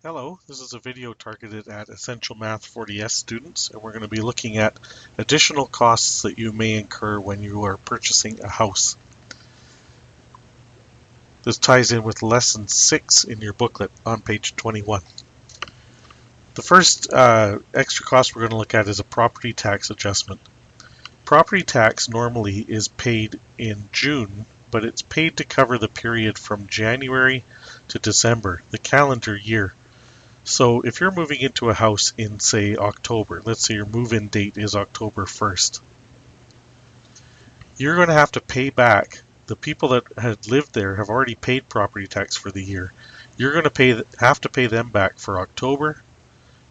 Hello, this is a video targeted at Essential Math 40S students, and we're going to be looking at additional costs that you may incur when you are purchasing a house. This ties in with lesson 6 in your booklet on page 21. The first extra cost we're going to look at is a property tax adjustment. Property tax normally is paid in June, but it's paid to cover the period from January to December, the calendar year. So if you're moving into a house in, say, October, let's say your move-in date is October 1st, you're going to have to pay back. The people that had lived there have already paid property tax for the year. You're going to have to pay them back for October,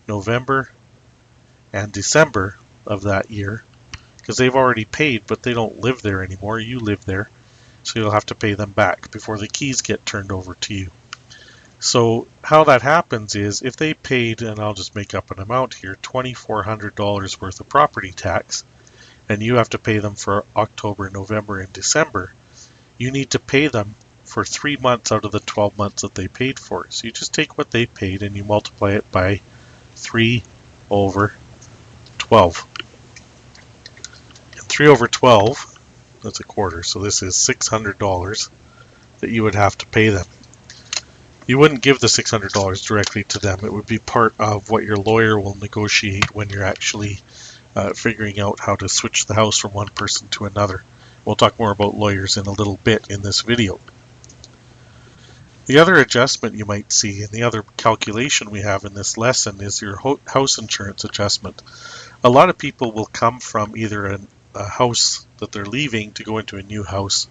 November, and December of that year because they've already paid, but they don't live there anymore. You live there, so you'll have to pay them back before the keys get turned over to you. So how that happens is if they paid, and I'll just make up an amount here, $2,400 worth of property tax, and you have to pay them for October, November, and December, you need to pay them for 3 months out of the 12 months that they paid for. So you just take what they paid and you multiply it by 3 over 12. And 3 over 12, that's a quarter, so this is $600 that you would have to pay them. You wouldn't give the $600 directly to them. It would be part of what your lawyer will negotiate when you're actually figuring out how to switch the house from one person to another. We'll talk more about lawyers in a little bit in this video. The other adjustment you might see, and the other calculation we have in this lesson, is your house insurance adjustment. A lot of people will come from either a house that they're leaving to go into a new house,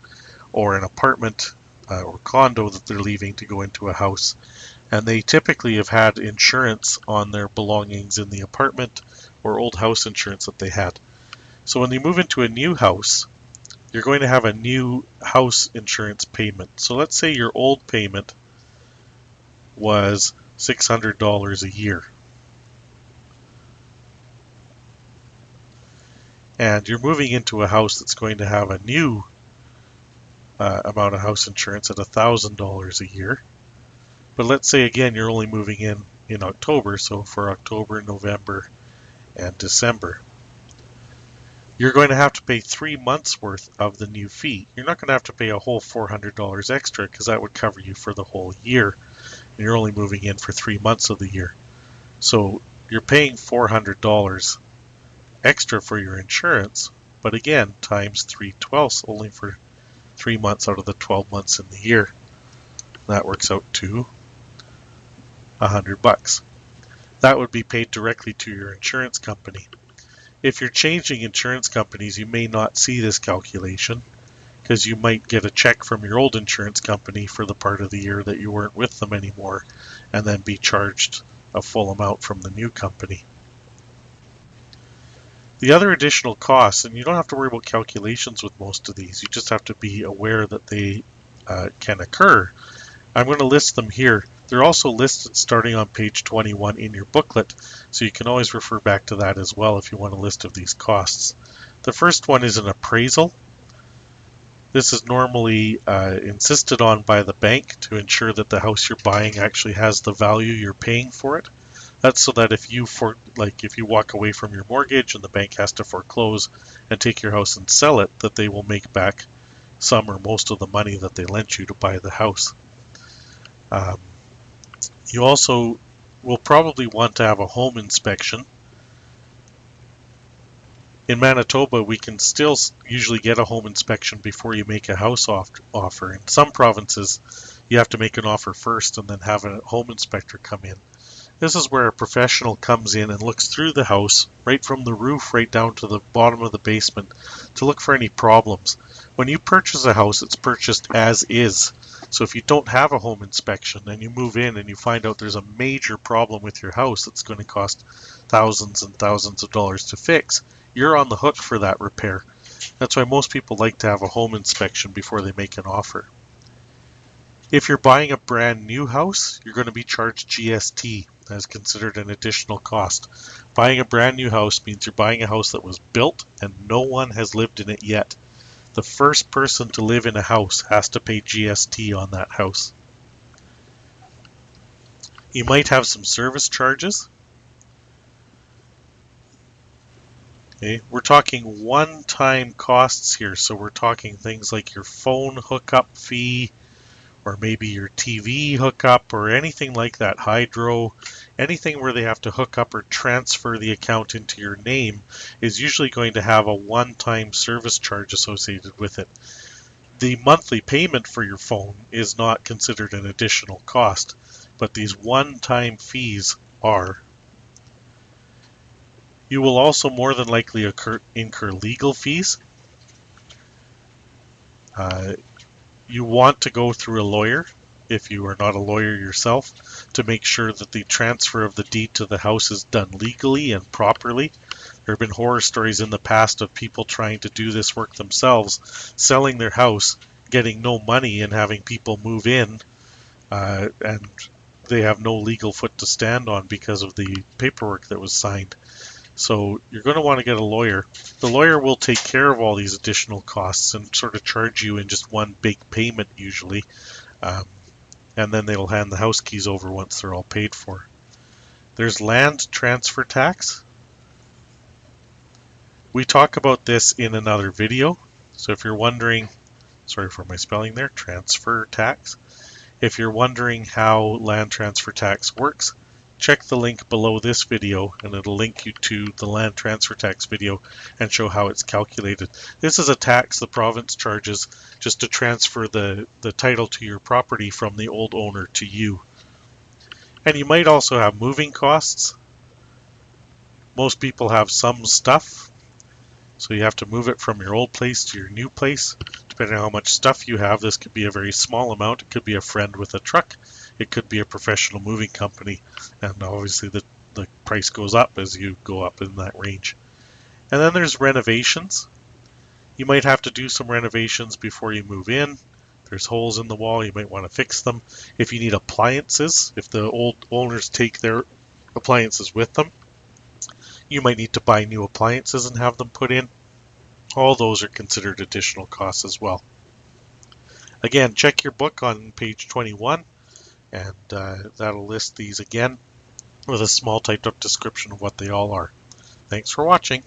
or an apartment or condo that they're leaving to go into a house, and they typically have had insurance on their belongings in the apartment or old house insurance that they had. So when you move into a new house, you're going to have a new house insurance payment. So let's say your old payment was $600 a year, and you're moving into a house that's going to have a new amount of house insurance at $1,000 a year. But let's say again you're only moving in October, so for October, November, and December, you're going to have to pay 3 months worth of the new fee. You're not going to have to pay a whole $400 extra because that would cover you for the whole year, and you're only moving in for 3 months of the year. So you're paying $400 extra for your insurance, but again times 3/12 only for 3 months out of the 12 months in the year. That works out to $100. That would be paid directly to your insurance company. If you're changing insurance companies, you may not see this calculation because you might get a check from your old insurance company for the part of the year that you weren't with them anymore and then be charged a full amount from the new company. The other additional costs, and you don't have to worry about calculations with most of these, you just have to be aware that they can occur. I'm going to list them here. They're also listed starting on page 21 in your booklet, so you can always refer back to that as well if you want a list of these costs. The first one is an appraisal. This is normally insisted on by the bank to ensure that the house you're buying actually has the value you're paying for it. That's so that if you walk away from your mortgage and the bank has to foreclose and take your house and sell it, that they will make back some or most of the money that they lent you to buy the house. You also will probably want to have a home inspection. In Manitoba, we can still usually get a home inspection before you make a house offer. In some provinces, you have to make an offer first and then have a home inspector come in. This is where a professional comes in and looks through the house, right from the roof right down to the bottom of the basement, to look for any problems. When you purchase a house, it's purchased as is. So if you don't have a home inspection and you move in and you find out there's a major problem with your house that's going to cost thousands and thousands of dollars to fix, you're on the hook for that repair. That's why most people like to have a home inspection before they make an offer. If you're buying a brand new house, you're going to be charged GST as considered an additional cost. Buying a brand new house means you're buying a house that was built and no one has lived in it yet. The first person to live in a house has to pay GST on that house. You might have some service charges. Okay, we're talking one-time costs here, so we're talking things like your phone hookup fee, or maybe your TV hookup, or anything like that, hydro, anything where they have to hook up or transfer the account into your name is usually going to have a one-time service charge associated with it. The monthly payment for your phone is not considered an additional cost, but these one-time fees are. You will also more than likely incur legal fees. You want to go through a lawyer, if you are not a lawyer yourself, to make sure that the transfer of the deed to the house is done legally and properly. There have been horror stories in the past of people trying to do this work themselves, selling their house, getting no money, and having people move in, and they have no legal foot to stand on because of the paperwork that was signed. So you're going to want to get a lawyer. The lawyer will take care of all these additional costs and sort of charge you in just one big payment usually. And then they'll hand the house keys over once they're all paid for. There's land transfer tax. We talk about this in another video. So if you're wondering, sorry for my spelling there, transfer tax. If you're wondering how land transfer tax works, check the link below this video and it'll link you to the land transfer tax video and show how it's calculated. This is a tax the province charges just to transfer the title to your property from the old owner to you. And you might also have moving costs. Most people have some stuff, so you have to move it from your old place to your new place. Depending on how much stuff you have, this could be a very small amount. It could be a friend with a truck. It could be a professional moving company, and obviously the price goes up as you go up in that range. And then there's renovations. You might have to do some renovations before you move in. There's holes in the wall, you might want to fix them. If you need appliances, if the old owners take their appliances with them, you might need to buy new appliances and have them put in. All those are considered additional costs as well. Again, check your book on page 21. And that'll list these again with a small typed up description of what they all are. Thanks for watching.